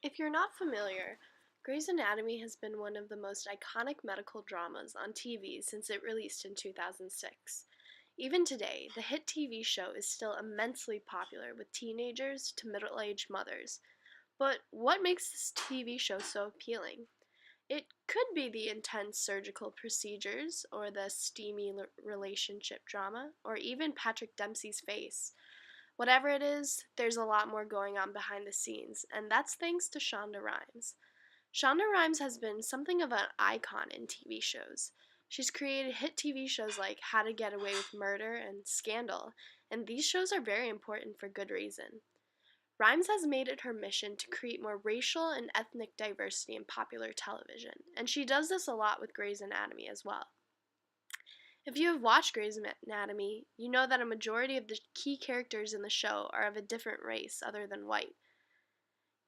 If you're not familiar, Grey's Anatomy has been one of the most iconic medical dramas on TV since it released in 2006. Even today, the hit TV show is still immensely popular with teenagers to middle-aged mothers. But what makes this TV show so appealing? It could be the intense surgical procedures, or the steamy relationship drama, or even Patrick Dempsey's face. Whatever it is, there's a lot more going on behind the scenes, and that's thanks to Shonda Rhimes. Shonda Rhimes has been something of an icon in TV shows. She's created hit TV shows like How to Get Away with Murder and Scandal, and these shows are very important for good reason. Rhimes has made it her mission to create more racial and ethnic diversity in popular television, and she does this a lot with Grey's Anatomy as well. If you have watched Grey's Anatomy, you know that a majority of the key characters in the show are of a different race other than white.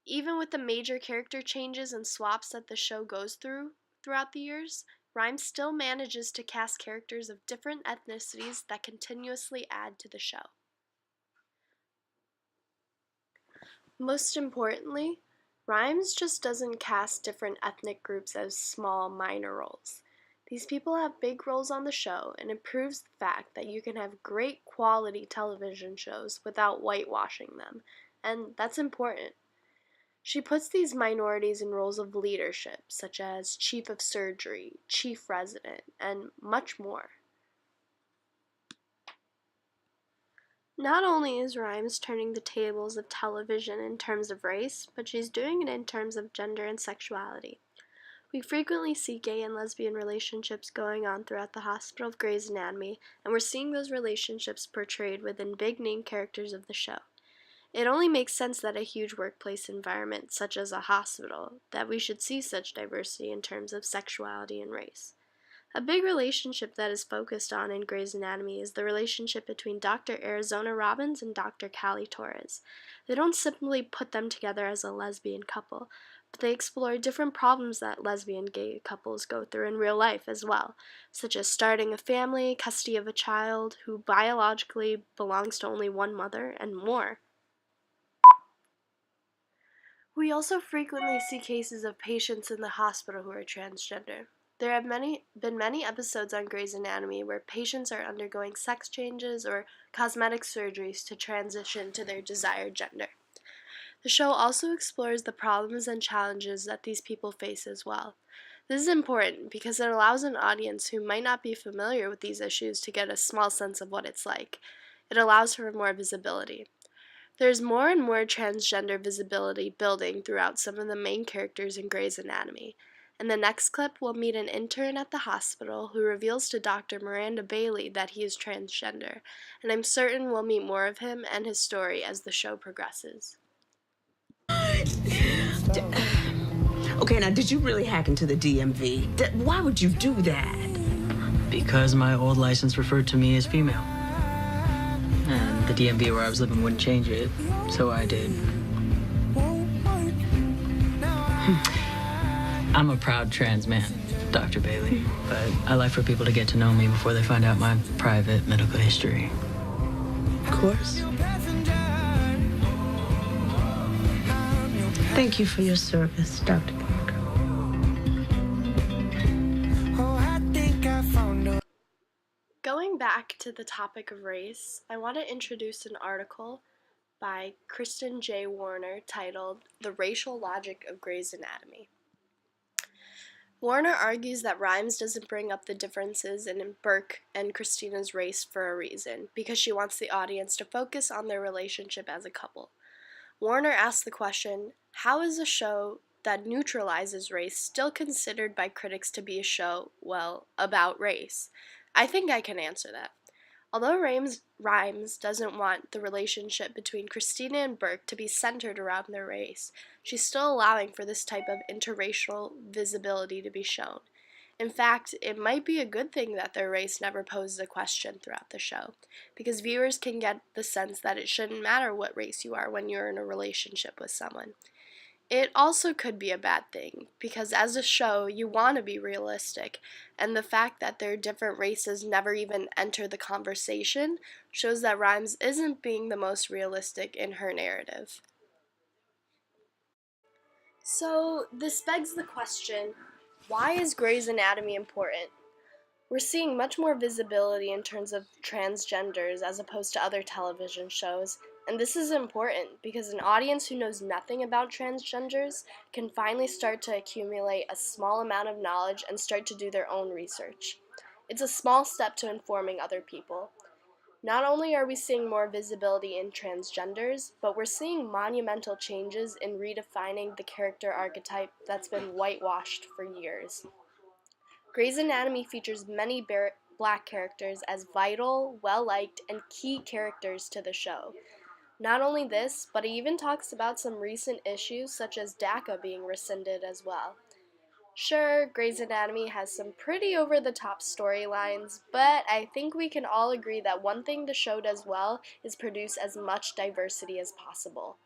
Even with the major character changes and swaps that the show goes throughout the years, Rhimes still manages to cast characters of different ethnicities that continuously add to the show. Most importantly, Rhimes just doesn't cast different ethnic groups as small, minor roles. These people have big roles on the show, and it proves the fact that you can have great quality television shows without whitewashing them, and that's important. She puts these minorities in roles of leadership, such as chief of surgery, chief resident, and much more. Not only is Rhimes turning the tables of television in terms of race, but she's doing it in terms of gender and sexuality. We frequently see gay and lesbian relationships going on throughout the hospital of Grey's Anatomy, and we're seeing those relationships portrayed within big name characters of the show. It only makes sense that a huge workplace environment, such as a hospital, that we should see such diversity in terms of sexuality and race. A big relationship that is focused on in Grey's Anatomy is the relationship between Dr. Arizona Robbins and Dr. Callie Torres. They don't simply put them together as a lesbian couple, but they explore different problems that lesbian gay couples go through in real life as well, such as starting a family, custody of a child who biologically belongs to only one mother, and more. We also frequently see cases of patients in the hospital who are transgender. There have been many episodes on Grey's Anatomy where patients are undergoing sex changes or cosmetic surgeries to transition to their desired gender. The show also explores the problems and challenges that these people face as well. This is important because it allows an audience who might not be familiar with these issues to get a small sense of what it's like. It allows for more visibility. There's more and more transgender visibility building throughout some of the main characters in Grey's Anatomy. In the next clip, we'll meet an intern at the hospital who reveals to Dr. Miranda Bailey that he is transgender, and I'm certain we'll meet more of him and his story as the show progresses. Okay, now did you really hack into the DMV? Why would you do that? Because my old license referred to me as female. And the DMV where I was living wouldn't change it, so I did. I'm a proud trans man, Dr. Bailey, but I like for people to get to know me before they find out my private medical history. Of course. Thank you for your service, Dr. Parker. Going back to the topic of race, I want to introduce an article by Kristen J. Warner titled "The Racial Logic of Grey's Anatomy." Warner argues that Rhimes doesn't bring up the differences in Burke and Christina's race for a reason, because she wants the audience to focus on their relationship as a couple. Warner asks the question, how is a show that neutralizes race still considered by critics to be a show, well, about race? I think I can answer that. Although Rhimes doesn't want the relationship between Christina and Burke to be centered around their race, she's still allowing for this type of interracial visibility to be shown. In fact, it might be a good thing that their race never poses a question throughout the show, because viewers can get the sense that it shouldn't matter what race you are when you're in a relationship with someone. It also could be a bad thing, because as a show, you want to be realistic, and the fact that their different races never even enter the conversation shows that Rhimes isn't being the most realistic in her narrative. So, this begs the question, why is Grey's Anatomy important? We're seeing much more visibility in terms of transgenders as opposed to other television shows, and this is important because an audience who knows nothing about transgenders can finally start to accumulate a small amount of knowledge and start to do their own research. It's a small step to informing other people. Not only are we seeing more visibility in transgenders, but we're seeing monumental changes in redefining the character archetype that's been whitewashed for years. Grey's Anatomy features many black characters as vital, well-liked, and key characters to the show. Not only this, but it even talks about some recent issues such as DACA being rescinded as well. Sure, Grey's Anatomy has some pretty over-the-top storylines, but I think we can all agree that one thing the show does well is produce as much diversity as possible.